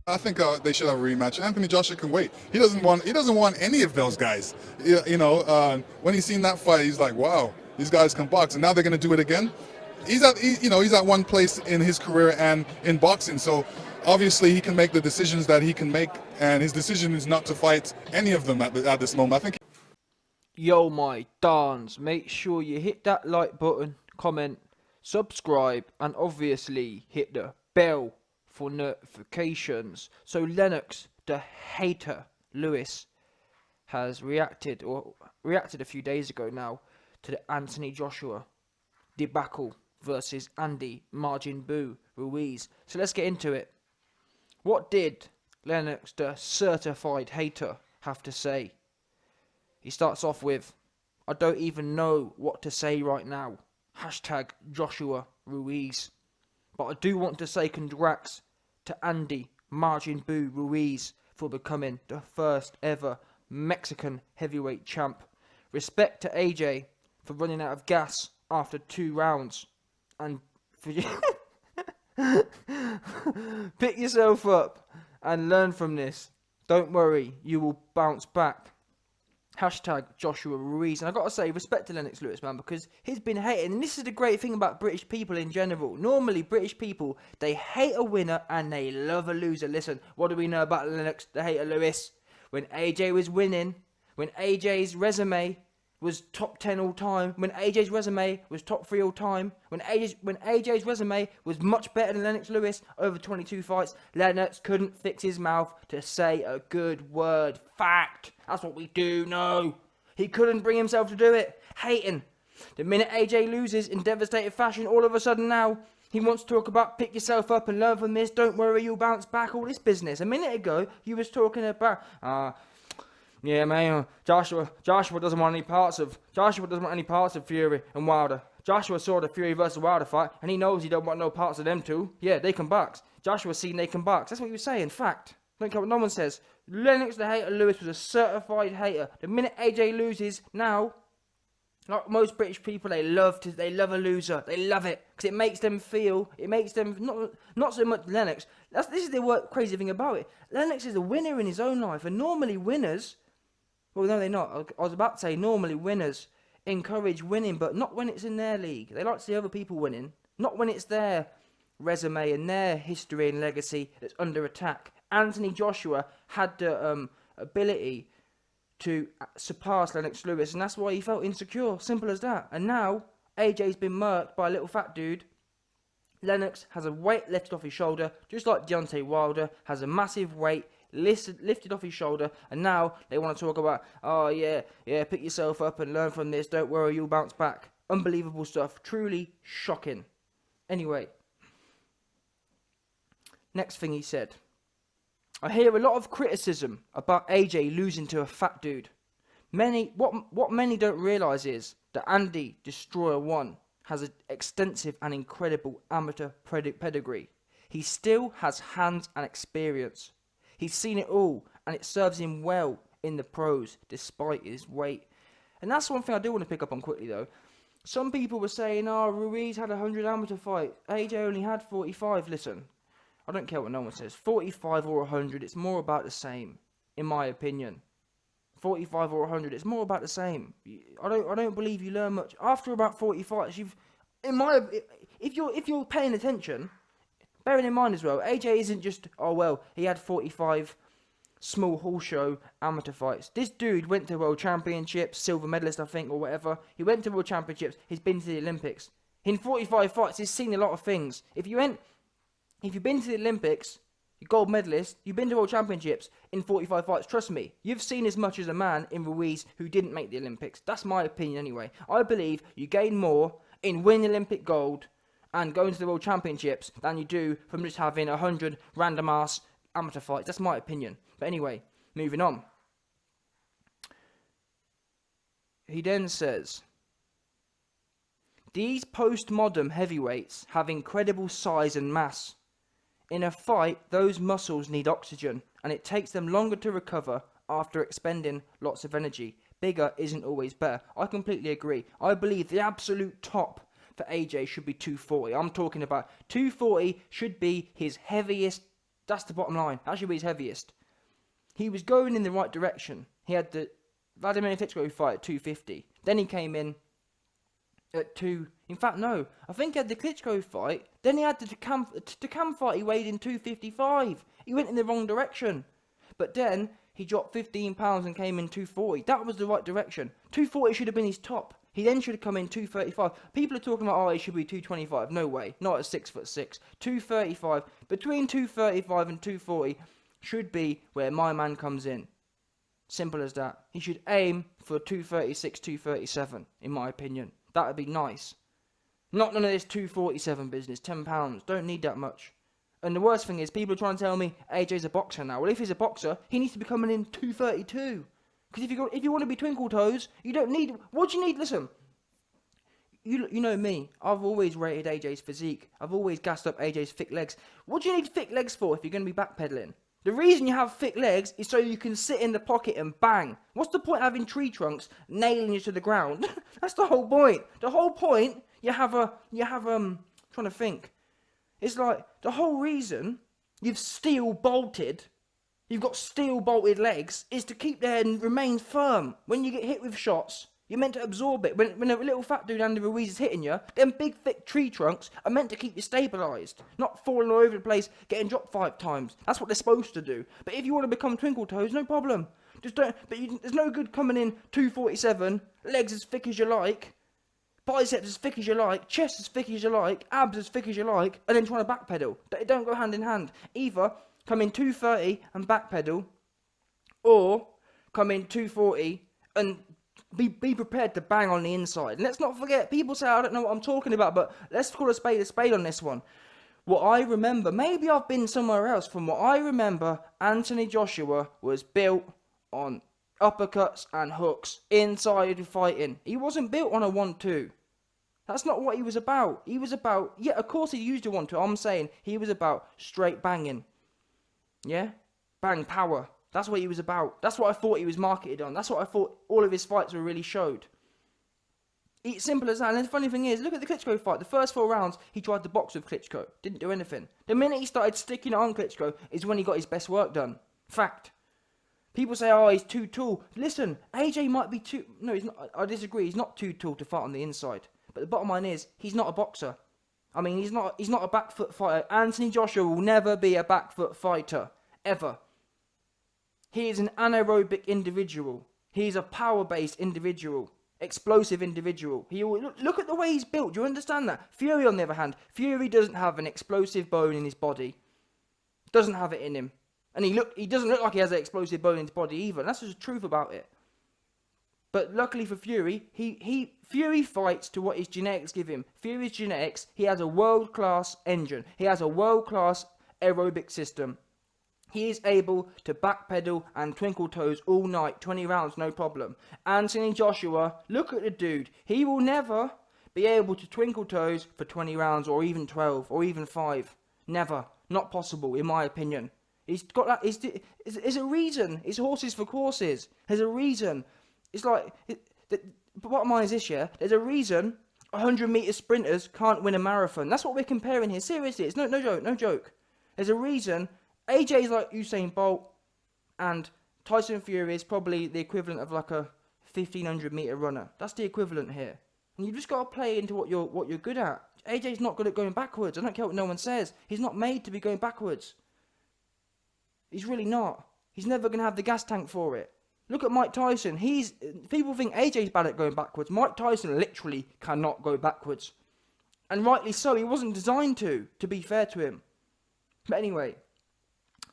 I think they should have a rematch. Anthony Joshua can wait. He doesn't want any of those guys. When he's seen that fight, he's like, wow, these guys can box, and now they're going to do it again. He's at one place in his career and in boxing, so obviously he can make the decisions that he can make, and his decision is not to fight any of them at this moment. I think. Yo, my dons, make sure you hit that like button, comment, subscribe, and obviously hit the bell for notifications. So Lennox the Hater Lewis has reacted a few days ago now to the Anthony Joshua debacle versus Andy Margin Boo Ruiz. So let's get into it. What did Lennox the certified hater have to say? He starts off with, I don't even know what to say right now. Hashtag Joshua Ruiz. But I do want to say congrats to Andy Margin Boo Ruiz for becoming the first ever Mexican heavyweight champ. Respect to AJ for running out of gas after 2 rounds. And for pick yourself up and learn from this. Don't worry, you will bounce back. Hashtag Joshua Ruiz. And I gotta say, respect to Lennox Lewis, man, because he's been hating. And this is the great thing about British people in general. Normally, British people, they hate a winner and they love a loser. Listen, what do we know about Lennox the Hater Lewis? When AJ was winning, when AJ's resume was top 10 all time, when AJ's resume was top 3 all time, when AJ's resume was much better than Lennox Lewis, over 22 fights, Lennox couldn't fix his mouth to say a good word. Fact. That's what we do know. He couldn't bring himself to do it. Hating. The minute AJ loses in devastating fashion, all of a sudden now, he wants to talk about pick yourself up and learn from this, don't worry, you'll bounce back, all this business. A minute ago, you was talking about, yeah, man, Joshua doesn't want any parts of Fury and Wilder. Joshua saw the Fury versus Wilder fight, and he knows he don't want no parts of them two. Yeah, they can box. Joshua's seen they can box. That's what he was saying. Fact. Don't care what no one says. Lennox the Hater Lewis was a certified hater. The minute AJ loses, now, like most British people, they love a loser. They love it because it makes them feel. It makes them not so much Lennox. This is the crazy thing about it. Lennox is a winner in his own life, and normally winners. Well, no, they're not. I was about to say normally winners encourage winning, but not when it's in their league. They like to see other people winning, not when it's their resume and their history and legacy that's under attack. Anthony Joshua had the ability to surpass Lennox Lewis, and that's why he felt insecure. Simple as that. And now AJ's been murked by a little fat dude. Lennox has a weight lifted off his shoulder, just like Deontay Wilder has a massive weight lifted off his shoulder, and now they want to talk about, oh yeah, pick yourself up and learn from this, don't worry, you'll bounce back. Unbelievable stuff, truly shocking. Anyway, next thing he said, I hear a lot of criticism about AJ losing to a fat dude. What many don't realise is that Andy Destroyer 1 has an extensive and incredible amateur pedigree. He still has hands and experience. He's seen it all, and it serves him well in the pros, despite his weight. And that's one thing I do want to pick up on quickly, though. Some people were saying, Ruiz had 100 amateur fights. AJ only had 45. Listen, I don't care what no one says. 45 or 100, it's more about the same, in my opinion. 45 or 100, it's more about the same. I don't believe you learn much. After about 40 fights, if you're paying attention, bearing in mind as well, AJ isn't just, he had 45 small hall show amateur fights. This dude went to World Championships, silver medalist I think, or whatever. He went to World Championships, he's been to the Olympics. In 45 fights, he's seen a lot of things. If you've been to the Olympics, you're gold medalist, you've been to World Championships in 45 fights, trust me, you've seen as much as a man in Ruiz who didn't make the Olympics. That's my opinion anyway. I believe you gain more in winning Olympic gold and going to the World Championships than you do from just having 100 random ass amateur fights. That's my opinion. But anyway, moving on. He then says, these postmodern heavyweights have incredible size and mass. In a fight, those muscles need oxygen, and it takes them longer to recover after expending lots of energy. Bigger isn't always better. I completely agree. I believe the absolute top for AJ should be 240. I'm talking about 240 should be his heaviest That's the bottom line. That should be his heaviest. He was going in the right direction. He had the Vladimir Klitschko fight at 250. Then he came in at 2... In fact, no. I think he had the Klitschko fight. Then he had the Takam fight. He weighed in 255. He went in the wrong direction. But then he dropped 15 pounds and came in 240. That was the right direction. 240 should have been his top. He then should have come in 235. People are talking about, oh, he should be 225. No way. Not at 6'6". 235. Between 235 and 240 should be where my man comes in. Simple as that. He should aim for 236, 237, in my opinion. That would be nice. Not none of this 247 business. £10. Don't need that much. And the worst thing is, people are trying to tell me AJ's a boxer now. Well, if he's a boxer, he needs to be coming in 232. Because if you want to be twinkle toes, you don't need... What do you need? Listen, you know me. I've always rated AJ's physique. I've always gassed up AJ's thick legs. What do you need thick legs for if you're going to be backpedaling? The reason you have thick legs is so you can sit in the pocket and bang. What's the point of having tree trunks nailing you to the ground? That's the whole point. The whole point, trying to think. It's like, the whole reason you've steel bolted... You've got steel bolted legs, is to keep there and remain firm. When you get hit with shots, you're meant to absorb it. When a little fat dude, Andy Ruiz, is hitting you, them big thick tree trunks are meant to keep you stabilised. Not falling all over the place, getting dropped 5 times. That's what they're supposed to do. But if you want to become twinkle toes, no problem. Just don't. There's no good coming in 247, legs as thick as you like, biceps as thick as you like, chest as thick as you like, abs as thick as you like, and then trying to backpedal. They don't go hand in hand. Either come in 230 and backpedal, or come in 240 and be prepared to bang on the inside. And let's not forget, people say I don't know what I'm talking about, but let's call a spade on this one. What I remember, maybe I've been somewhere else, from what I remember, Anthony Joshua was built on uppercuts and hooks inside fighting. He wasn't built on a 1-2. That's not what he was about. He was about, yeah, of course he used a 1-2. I'm saying he was about straight banging. Yeah? Bang, power. That's what he was about. That's what I thought he was marketed on. That's what I thought all of his fights were really showed. It's simple as that. And the funny thing is, look at the Klitschko fight. The first 4 rounds, he tried to box with Klitschko. Didn't do anything. The minute he started sticking it on Klitschko is when he got his best work done. Fact. People say, oh, he's too tall. Listen, AJ might be too... No, he's not. I disagree. He's not too tall to fight on the inside. But the bottom line is, he's not a boxer. I mean, he's not a back foot fighter. Anthony Joshua will never be a back foot fighter. Ever. He is an anaerobic individual. He is a power-based individual. Explosive individual. Look at the way he's built. Do you understand that? Fury, on the other hand, Fury doesn't have an explosive bone in his body. Doesn't have it in him. And he doesn't look like he has an explosive bone in his body either. And that's just the truth about it. But luckily for Fury, Fury fights to what his genetics give him. Fury's genetics, he has a world-class engine. He has a world-class aerobic system. He is able to backpedal and twinkle toes all night, 20 rounds, no problem. Anthony Joshua, look at the dude. He will never be able to twinkle toes for 20 rounds, or even 12, or even 5. Never. Not possible, in my opinion. He's got that. There's a reason. It's horses for courses. There's a reason. It's like, the bottom line is this, yeah? There's a reason 100-meter sprinters can't win a marathon. That's what we're comparing here. Seriously, it's no joke. There's a reason AJ is like Usain Bolt, and Tyson Fury is probably the equivalent of like a 1,500-meter runner. That's the equivalent here. And you just got to play into what you're good at. AJ's not good at going backwards. I don't care what no one says. He's not made to be going backwards. He's really not. He's never going to have the gas tank for it. Look at Mike Tyson. People think AJ's bad at going backwards. Mike Tyson literally cannot go backwards. And rightly so. He wasn't designed to be fair to him. But anyway,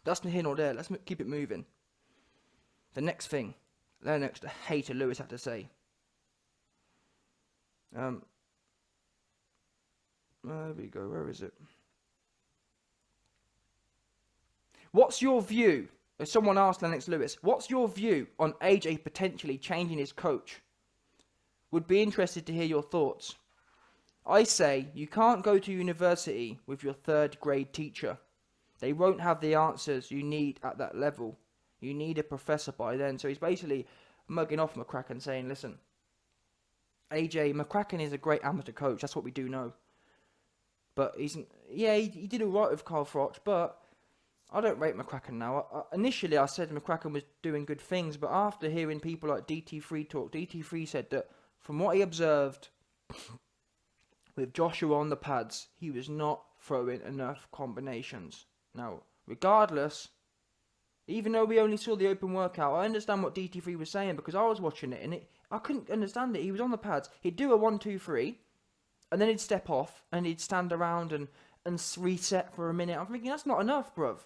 that's neither here nor there. Let's keep it moving. The next thing Lennox the Hater Lewis had to say. There we go. Where is it? What's your view? If someone asked Lennox Lewis, what's your view on AJ potentially changing his coach? Would be interested to hear your thoughts. I say you can't go to university with your 3rd grade teacher. They won't have the answers you need at that level. You need a professor by then. So he's basically mugging off McCracken, saying, listen, McCracken is a great amateur coach. That's what we do know. But he did all right with Carl Froch, but I don't rate McCracken now. Initially, I said McCracken was doing good things, but after hearing people like DT3 talk, DT3 said that from what he observed with Joshua on the pads, he was not throwing enough combinations. Now, regardless, even though we only saw the open workout, I understand what DT3 was saying because I was watching it and I couldn't understand it. He was on the pads. He'd do a 1-2-3, and then he'd step off and he'd stand around and reset for a minute. I'm thinking, that's not enough, bruv.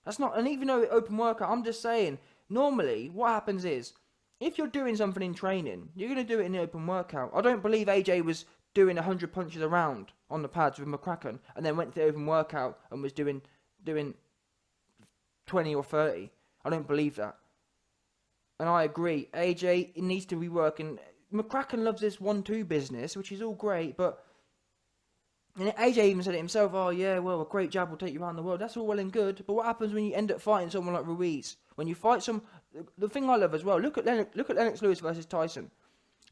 That's not, and even though open workout, I'm just saying, normally what happens is, if you're doing something in training, you're going to do it in the open workout. I don't believe AJ was doing 100 punches around on the pads with McCracken and then went to the open workout and was doing 20 or 30. I don't believe that. And I agree, AJ needs to be working. McCracken loves this 1-2 business, which is all great, but and AJ even said it himself, oh yeah, well, a great jab will take you around the world. That's all well and good, but what happens when you end up fighting someone like Ruiz? When you fight the thing I love as well, look at Lennox Lewis versus Tyson.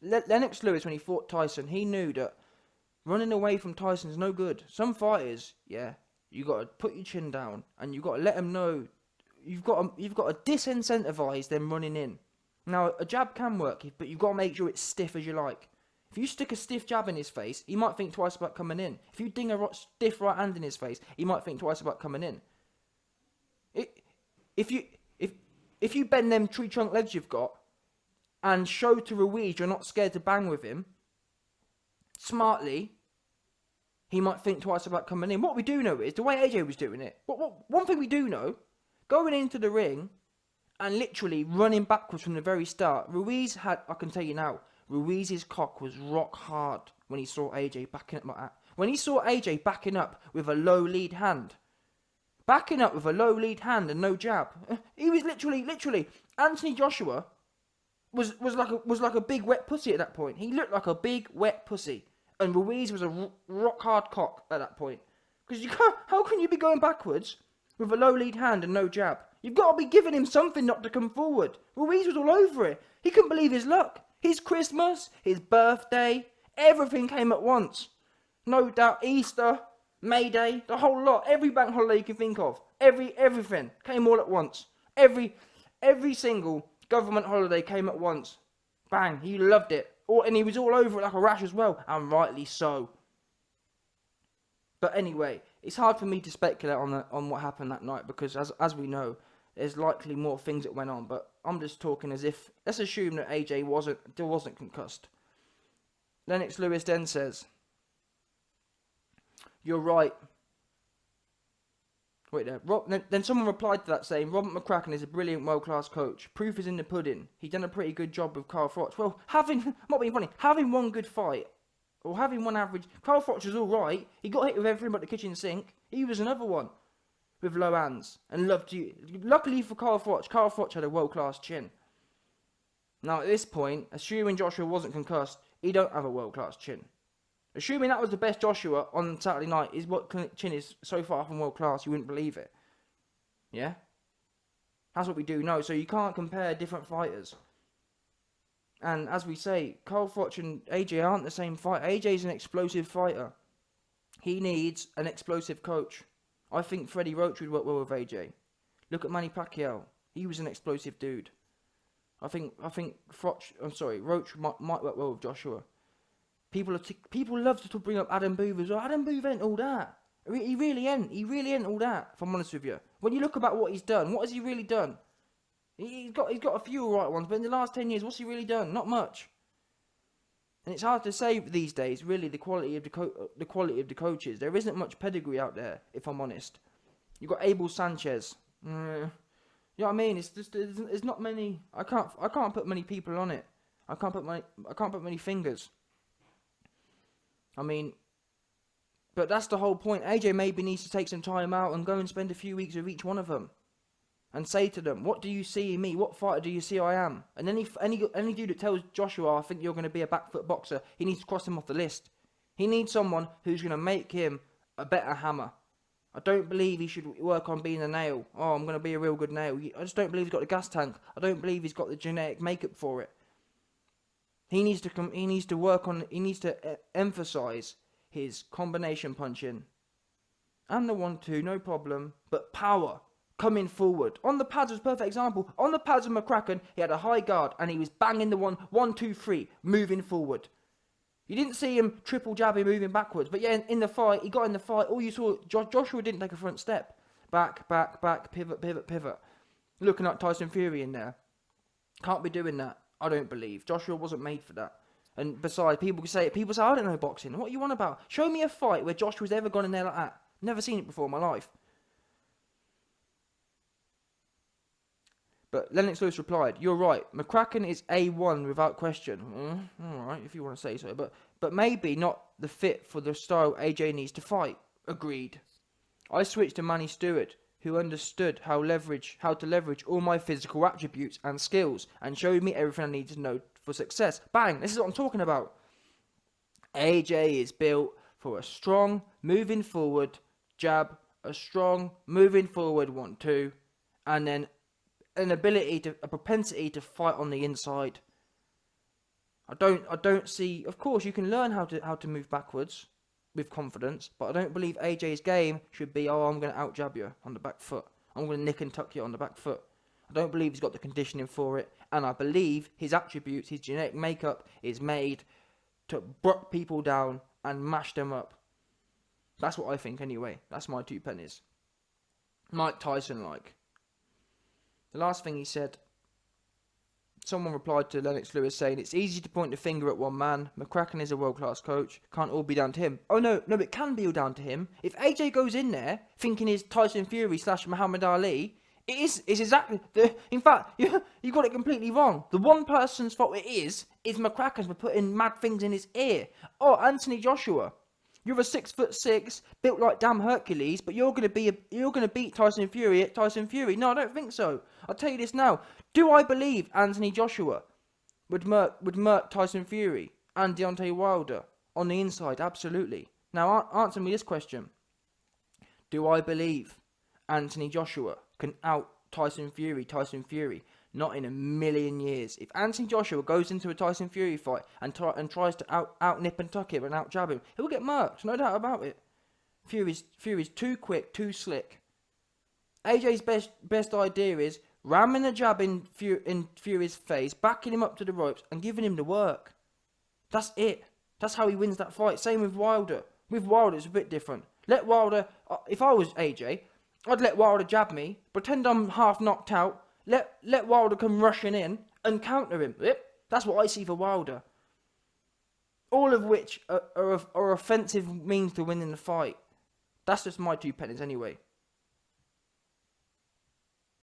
Lennox Lewis, when he fought Tyson, he knew that running away from Tyson's no good. Some fighters, yeah, you got to put your chin down, and you got to let them know, you've got to disincentivize them running in. Now, a jab can work, but you've got to make sure it's stiff as you like. If you stick a stiff jab in his face, he might think twice about coming in. If you ding a stiff right hand in his face, he might think twice about coming in. If you bend them tree trunk legs you've got and show to Ruiz you're not scared to bang with him, smartly, he might think twice about coming in. What we do know is, the way AJ was doing it, one thing we do know, going into the ring and literally running backwards from the very start, Ruiz had, I can tell you now, Ruiz's cock was rock hard when he saw AJ backing up like that. When he saw AJ backing up with a low lead hand. Backing up with a low lead hand and no jab. He was literally, Anthony Joshua was like a big wet pussy at that point. He looked like a big wet pussy. And Ruiz was a rock hard cock at that point. Because how can you be going backwards with a low lead hand and no jab? You've got to be giving him something not to come forward. Ruiz was all over it. He couldn't believe his luck. His Christmas, his birthday, everything came at once. No doubt Easter, May Day, the whole lot, every bank holiday you can think of, everything came all at once. Every single government holiday came at once. Bang, he loved it. And he was all over it like a rash as well, and rightly so. But anyway, it's hard for me to speculate on what happened that night because as we know, there's likely more things that went on, but I'm just talking as if, let's assume that AJ wasn't concussed. Lennox Lewis then says, you're right. Wait there. Then someone replied to that saying, Robert McCracken is a brilliant world-class coach. Proof is in the pudding. He done a pretty good job with Carl Froch. Well, not being funny, having one good fight, or having one average, Carl Froch was alright. He got hit with everything but the kitchen sink. He was another one with low hands and loved you. Luckily for Carl Froch had a world-class chin. Now at this point, assuming Joshua wasn't concussed, he don't have a world-class chin. Assuming that was the best Joshua on Saturday night, is what chin is so far from world-class, you wouldn't believe it. Yeah? That's what we do know, so you can't compare different fighters. And as we say, Carl Froch and AJ aren't the same fighter. AJ's an explosive fighter. He needs an explosive coach. I think Freddie Roach would work well with AJ. Look at Manny Pacquiao. He was an explosive dude. I think Roach might work well with Joshua. People love to bring up Adam Booth as well. Adam Booth ain't all that. He really ain't. He really ain't all that, if I'm honest with you. When you look about what he's done, what has he really done? He's got a few alright ones, but in the last 10 years, what's he really done? Not much. And it's hard to say these days, really, the quality of the coaches. There isn't much pedigree out there, if I'm honest. You've got Abel Sanchez. You know what I mean? It's just there's not many. I can't put many people on it. I can't put many fingers. I mean, but that's the whole point. AJ maybe needs to take some time out and go and spend a few weeks with each one of them, and say to them, "What do you see in me? What fighter do you see I am?" And then any dude that tells Joshua, "I think you're going to be a back foot boxer," he needs to cross him off the list. He needs someone who's going to make him a better hammer. I don't believe he should work on being a nail. Oh, I'm going to be a real good nail. I just don't believe he's got the gas tank. I don't believe he's got the genetic makeup for it. He needs to emphasize his combination punching and the 1-2, no problem. But power. coming forward. On the pads was a perfect example. On the pads of McCracken, he had a high guard and he was banging the 1-2-3, moving forward. You didn't see him triple jabbing, moving backwards. But yeah, in the fight, he got in the fight. All you saw, Joshua didn't take a front step. Back, pivot. Looking like Tyson Fury in there. Can't be doing that, I don't believe. Joshua wasn't made for that. And besides, people say, I don't know boxing. What are you on about? Show me a fight where Joshua's ever gone in there like that. Never seen it before in my life. But Lennox Lewis replied, "You're right. McCracken is A1 without question." All right, if you want to say so. But maybe not the fit for the style AJ needs to fight. Agreed. I switched to Manny Stewart, who understood how to leverage all my physical attributes and skills, and showed me everything I needed to know for success. Bang! This is what I'm talking about. AJ is built for a strong, moving forward jab, a strong, moving forward 1-2, and then a propensity to fight on the inside. I don't see. Of course, you can learn how to move backwards with confidence, but I don't believe AJ's game should be, I'm going to out jab you on the back foot. I'm going to nick and tuck you on the back foot. I don't believe he's got the conditioning for it, and I believe his attributes, his genetic makeup, is made to brock people down and mash them up. That's what I think anyway. That's my 2 pennies. Mike Tyson like. The last thing he said, someone replied to Lennox Lewis saying, "It's easy to point the finger at one man. McCracken is a world-class coach. Can't all be down to him." Oh, no, it can be all down to him. If AJ goes in there thinking he's Tyson Fury / Muhammad Ali, it's exactly... In fact, you got it completely wrong. The one person's fault it is McCracken's for putting mad things in his ear. Oh, Anthony Joshua. You're a 6'6", built like damn Hercules, but you're gonna beat Tyson Fury at Tyson Fury. No, I don't think so. I'll tell you this now. Do I believe Anthony Joshua would murk Tyson Fury and Deontay Wilder on the inside? Absolutely. Now answer me this question. Do I believe Anthony Joshua can out Tyson Fury? Not in a million years. If Anthony Joshua goes into a Tyson Fury fight and tries to out nip and tuck him and out jab him, he'll get murked, no doubt about it. Fury's too quick, too slick. AJ's best idea is ramming a jab in Fury's face, backing him up to the ropes and giving him the work. That's it. That's how he wins that fight. Same with Wilder. With Wilder, it's a bit different. Let Wilder... If I was AJ, I'd let Wilder jab me, pretend I'm half knocked out, let Wilder come rushing in and counter him. That's what I see for Wilder. All of which are offensive means to winning the fight. That's just my 2 pennies anyway.